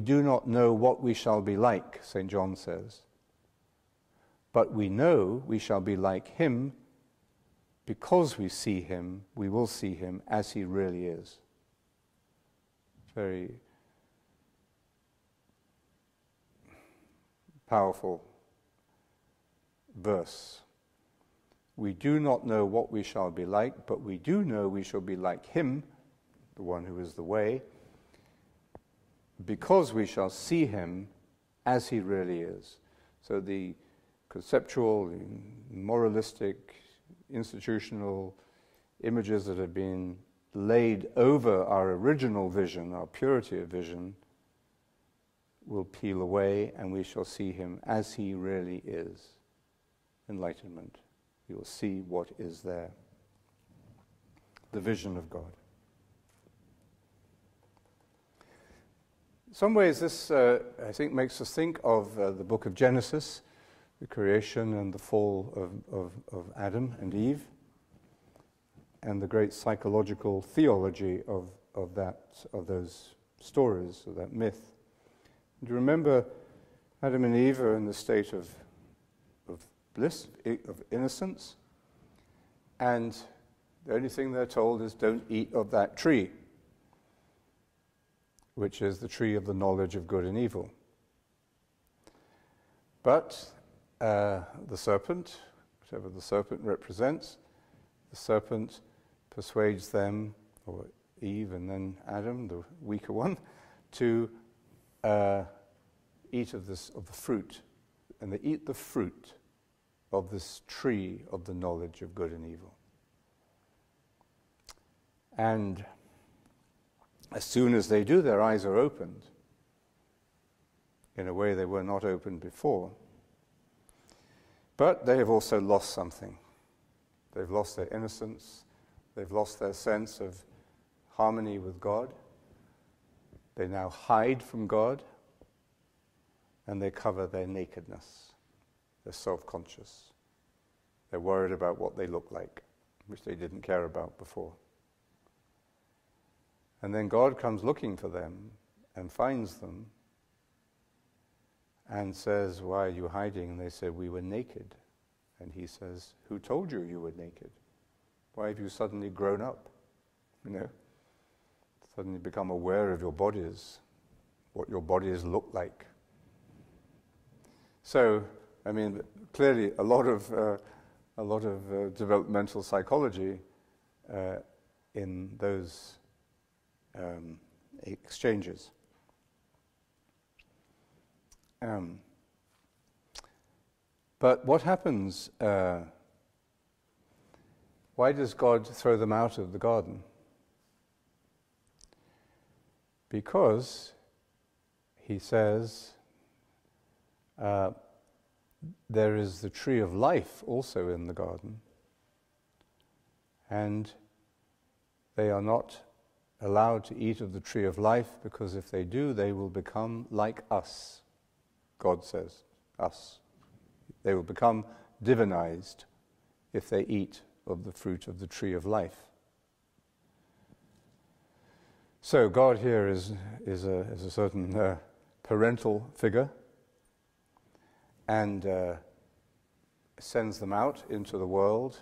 do not know what we shall be like, St. John says, but we know we shall be like him because we see him, we will see him as he really is. Very powerful verse. We do not know what we shall be like, but we do know we shall be like him, the one who is the way, because we shall see him as he really is. So the conceptual, the moralistic, institutional images that have been laid over our original vision, our purity of vision, will peel away, and we shall see him as he really is. Enlightenment. You will see what is there. The vision of God. In some ways, this, I think, makes us think of the book of Genesis, the creation and the fall of Adam and Eve, and the great psychological theology of those stories, of that myth. And you remember, Adam and Eve are in the state of bliss, of innocence, and the only thing they're told is don't eat of that tree, which is the tree of the knowledge of good and evil. But the serpent, whatever the serpent represents, the serpent persuades them, or Eve and then Adam, the weaker one, to eat of the fruit. And they eat the fruit of this tree of the knowledge of good and evil. And as soon as they do, their eyes are opened in a way they were not opened before. But they have also lost something. They've lost their innocence. They've lost their sense of harmony with God. They now hide from God, and they cover their nakedness. They're self-conscious. They're worried about what they look like, which they didn't care about before. And then God comes looking for them and finds them and says, "Why are you hiding?" And they say, "We were naked." And he says, "Who told you you were naked? Why have you suddenly grown up? Suddenly become aware of your bodies, what your bodies look like." So, I mean, clearly a lot of developmental psychology in those exchanges. But what happens? Why does God throw them out of the garden? Because he says there is the tree of life also in the garden, and they are not allowed to eat of the tree of life, because if they do, they will become like us. God says, us. They will become divinized if they eat of the fruit of the tree of life. So God here is a certain parental figure, and sends them out into the world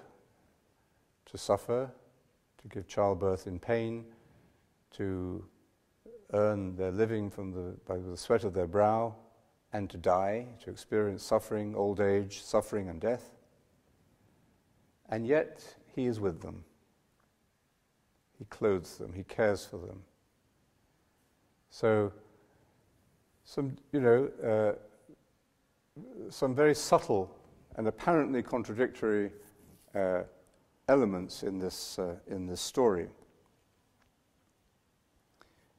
to suffer, to give childbirth in pain, to earn their living by the sweat of their brow, and to die, to experience suffering, old age, suffering and death. And yet he is with them. He clothes them, he cares for them. So some very subtle and apparently contradictory elements in this story,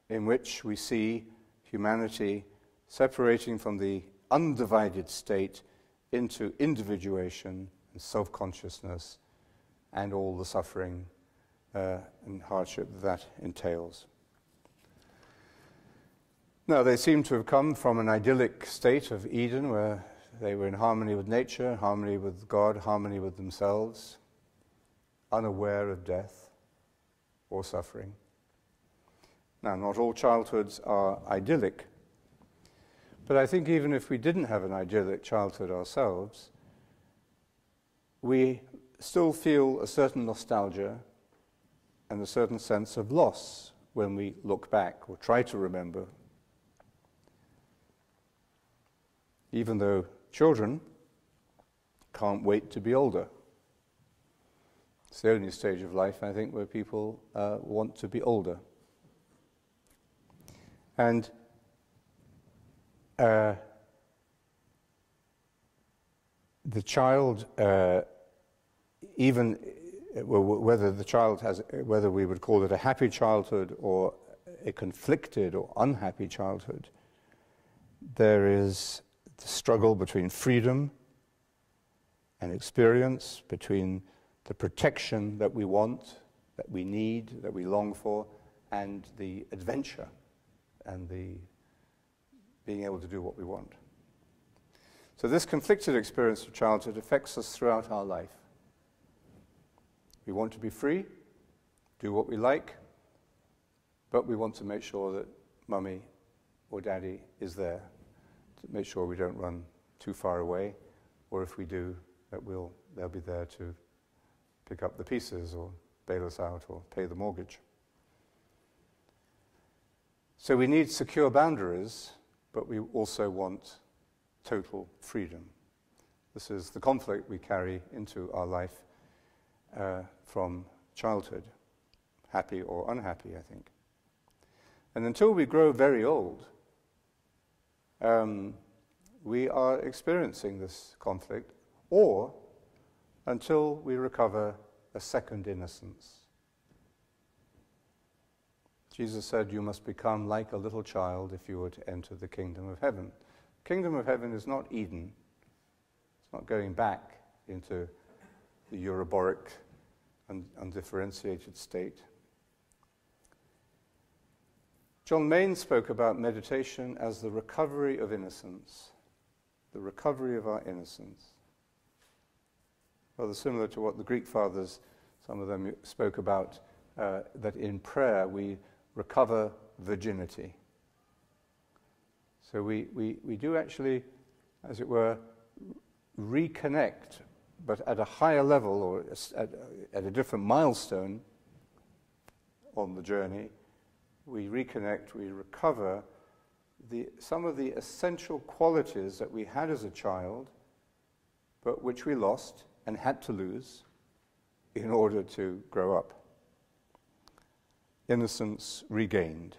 in which we see humanity separating from the undivided state into individuation and self-consciousness and all the suffering and hardship that entails. Now, they seem to have come from an idyllic state of Eden, where they were in harmony with nature, harmony with God, harmony with themselves, unaware of death or suffering. Now, not all childhoods are idyllic, but I think even if we didn't have an idyllic childhood ourselves, we still feel a certain nostalgia and a certain sense of loss when we look back or try to remember. Even though children can't wait to be older. It's the only stage of life, I think, where people want to be older. And the child, even whether the child has, whether we would call it a happy childhood or a conflicted or unhappy childhood, there is the struggle between freedom and experience, between the protection that we want, that we need, that we long for, and the adventure and the being able to do what we want. So this conflicted experience of childhood affects us throughout our life. We want to be free, do what we like, but we want to make sure that mummy or daddy is there to make sure we don't run too far away, or if we do, that they'll be there to pick up the pieces or bail us out or pay the mortgage. So we need secure boundaries, but we also want total freedom. This is the conflict we carry into our life from childhood, happy or unhappy, I think. And until we grow very old, we are experiencing this conflict, or until we recover a second innocence. Jesus said, you must become like a little child if you were to enter the kingdom of heaven. The kingdom of heaven is not Eden. It's not going back into the Euroboric and undifferentiated state. John Main spoke about meditation as the recovery of innocence, the recovery of our innocence. Rather similar to what the Greek fathers, some of them spoke about, that in prayer we recover virginity. So we do actually, as it were, reconnect, but at a higher level or at a different milestone on the journey. We reconnect, we recover some of the essential qualities that we had as a child, but which we lost and had to lose in order to grow up. Innocence regained.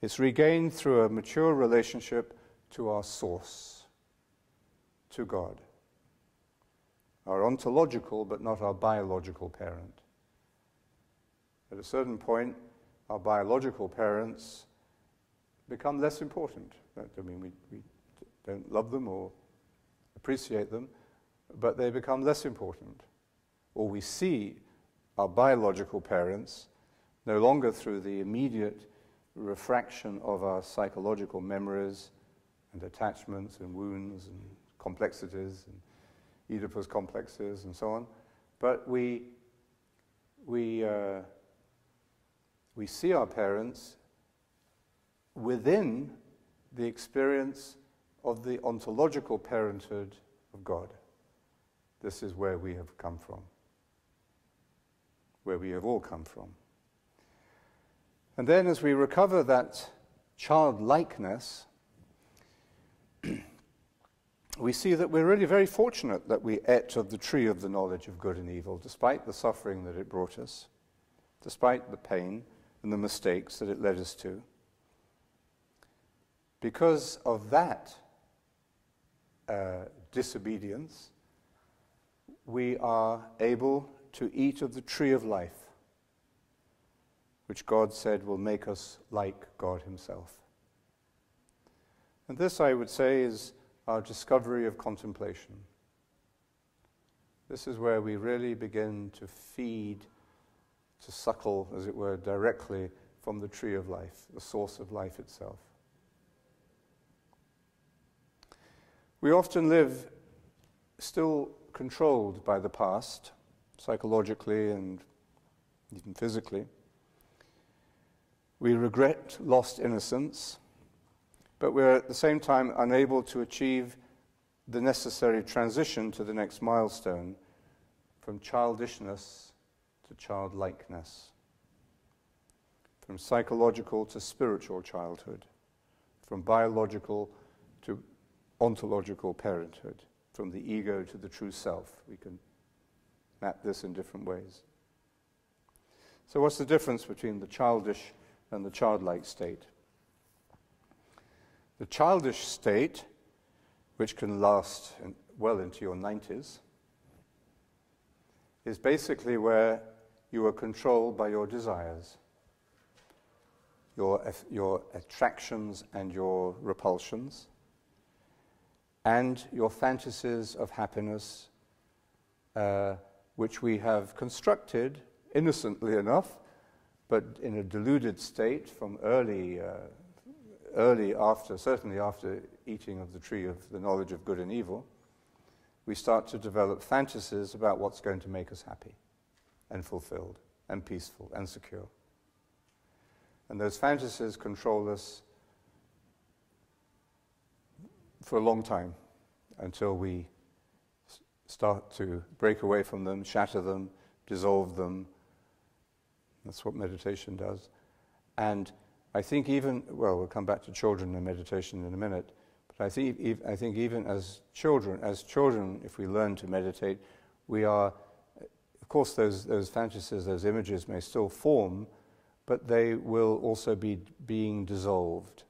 It's regained through a mature relationship to our source, to God. Our ontological but not our biological parent. At a certain point, our biological parents become less important. I mean, we don't love them or appreciate them, but they become less important. Or we see our biological parents no longer through the immediate refraction of our psychological memories and attachments and wounds and complexities and Oedipus complexes and so on, but we see our parents within the experience of the ontological parenthood of God. This is where we have come from, where we have all come from. And then as we recover that childlikeness, we see that we're really very fortunate that we ate of the tree of the knowledge of good and evil, despite the suffering that it brought us, despite the pain and the mistakes that it led us to. Because of that disobedience, we are able to eat of the tree of life, which God said will make us like God himself. And this, I would say, is our discovery of contemplation. This is where we really begin to feed, to suckle, as it were, directly from the tree of life, the source of life itself. We often live still controlled by the past, psychologically and even physically. We regret lost innocence, but we're at the same time unable to achieve the necessary transition to the next milestone from childishness to childlikeness, from psychological to spiritual childhood, from biological to ontological parenthood, from the ego to the true self. We can map this in different ways. So what's the difference between the childish and the childlike state? The childish state, which can last well into your 90s, is basically where you are controlled by your desires, your attractions and your repulsions, and your fantasies of happiness, which we have constructed, innocently enough, but in a deluded state from certainly after eating of the tree of the knowledge of good and evil, we start to develop fantasies about what's going to make us happy and fulfilled and peaceful and secure. And those fantasies control us for a long time until we start to break away from them, shatter them, dissolve them. That's what meditation does. And I think even, well, we'll come back to children and meditation in a minute, but I think even as children, if we learn to meditate, we are, of course, those fantasies, those images may still form, but they will also be being dissolved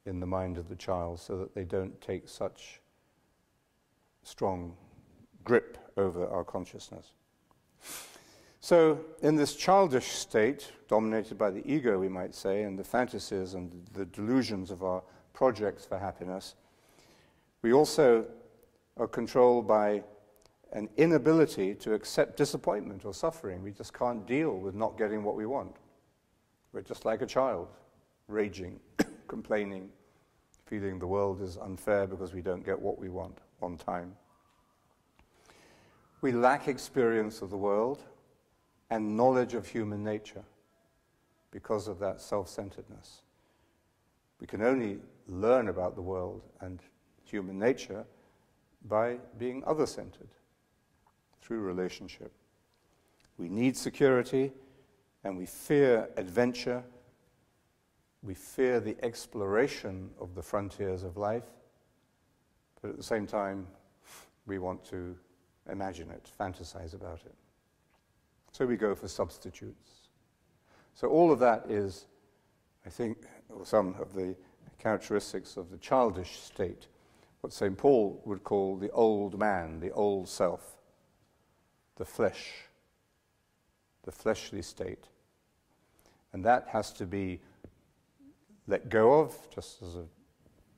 in the mind of the child so that they don't take such strong grip over our consciousness. So in this childish state, dominated by the ego, we might say, and the fantasies and the delusions of our projects for happiness, we also are controlled by an inability to accept disappointment or suffering. We just can't deal with not getting what we want. We're just like a child, raging, complaining, feeling the world is unfair because we don't get what we want on time. We lack experience of the world and knowledge of human nature because of that self-centeredness. We can only learn about the world and human nature by being other-centered through relationship. We need security, and we fear adventure. We fear the exploration of the frontiers of life, but at the same time, we want to imagine it, fantasize about it. So we go for substitutes. So all of that is, I think, some of the characteristics of the childish state, what St. Paul would call the old man, the old self, the flesh, the fleshly state. And that has to be let go of, just as a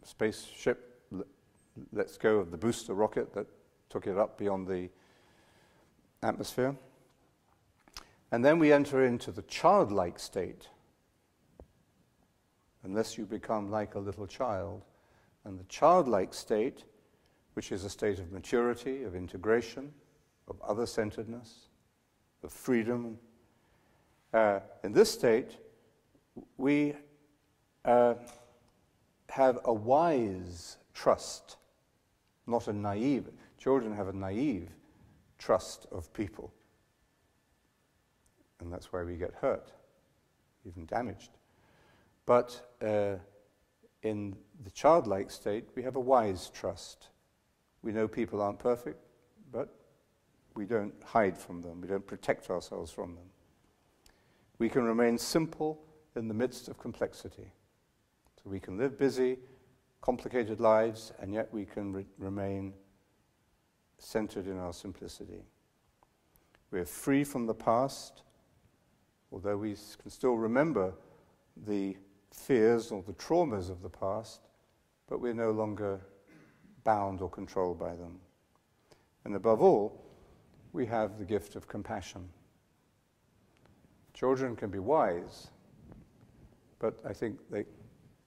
spaceship lets go of the booster rocket that took it up beyond the atmosphere. And then we enter into the childlike state, unless you become like a little child. And the childlike state, which is a state of maturity, of integration, of other-centeredness, of freedom. In this state, we have a wise trust, not a naive. Children have a naive trust of people. And that's why we get hurt, even damaged. But in the childlike state, we have a wise trust. We know people aren't perfect, but we don't hide from them. We don't protect ourselves from them. We can remain simple in the midst of complexity. So we can live busy, complicated lives, and yet we can remain centered in our simplicity. We're free from the past, although we can still remember the fears or the traumas of the past, but we're no longer bound or controlled by them. And above all, we have the gift of compassion. Children can be wise, but I think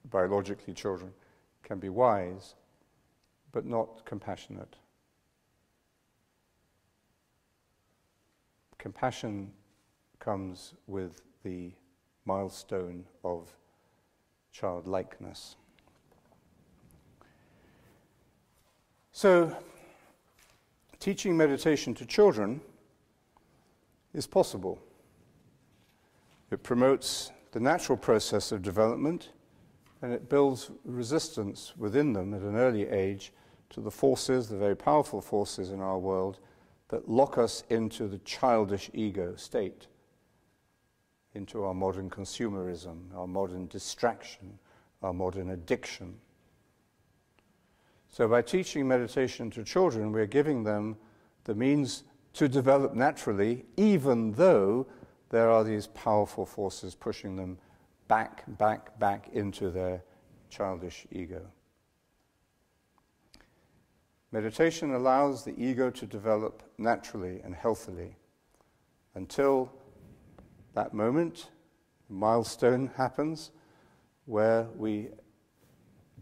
biologically children can be wise, but not compassionate. Compassion comes with the milestone of childlikeness. So, teaching meditation to children is possible. It promotes the natural process of development, and it builds resistance within them at an early age to the forces, the very powerful forces in our world that lock us into the childish ego state, into our modern consumerism, our modern distraction, our modern addiction. So by teaching meditation to children, we're giving them the means to develop naturally, even though there are these powerful forces pushing them back into their childish ego. Meditation allows the ego to develop naturally and healthily until that moment, milestone happens, where we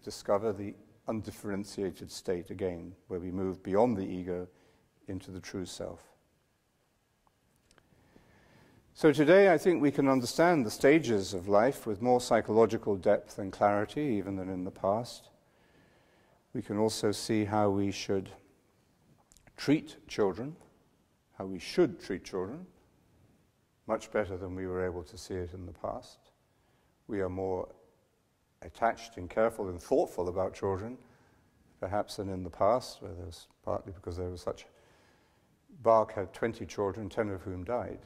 discover the undifferentiated state again, where we move beyond the ego into the true self. So today I think we can understand the stages of life with more psychological depth and clarity even than in the past. We can also see how we should treat children, much better than we were able to see it in the past. We are more attached and careful and thoughtful about children, perhaps than in the past, where there's partly because there was such... Bach had 20 children, 10 of whom died.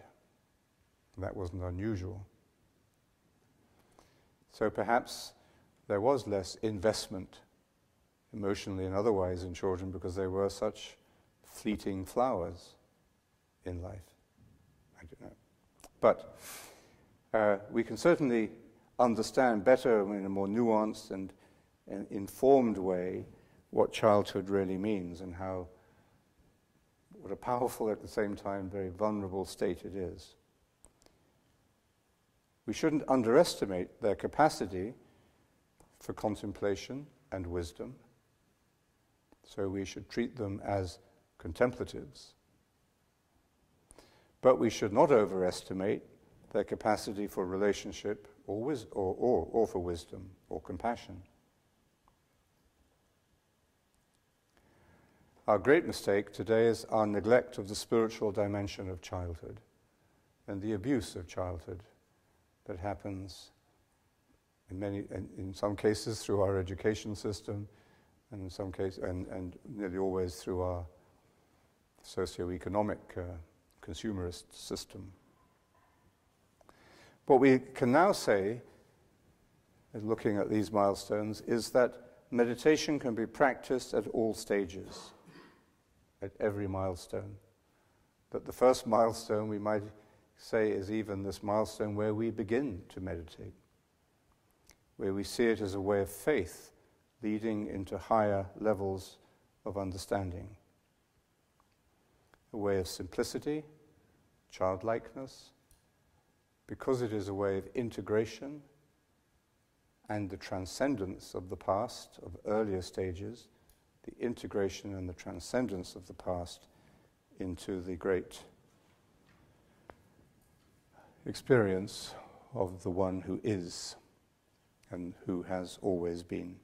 That wasn't unusual. So perhaps there was less investment, emotionally and otherwise, in children because they were such fleeting flowers in life. I don't know. But we can certainly understand better in a more nuanced and informed way what childhood really means and what a powerful, at the same time, very vulnerable state it is. We shouldn't underestimate their capacity for contemplation and wisdom, so we should treat them as contemplatives. But we should not overestimate their capacity for relationship or for wisdom or compassion. Our great mistake today is our neglect of the spiritual dimension of childhood and the abuse of childhood that happens in some cases through our education system, and in some cases, and nearly always through our socio-economic consumerist system. What we can now say, looking at these milestones, is that meditation can be practiced at all stages, at every milestone. That the first milestone, we might say, is even this milestone where we begin to meditate, where we see it as a way of faith leading into higher levels of understanding, a way of simplicity, childlikeness, because it is a way of integration and the transcendence of the past, of earlier stages, the integration and the transcendence of the past into the great experience of the one who is and who has always been.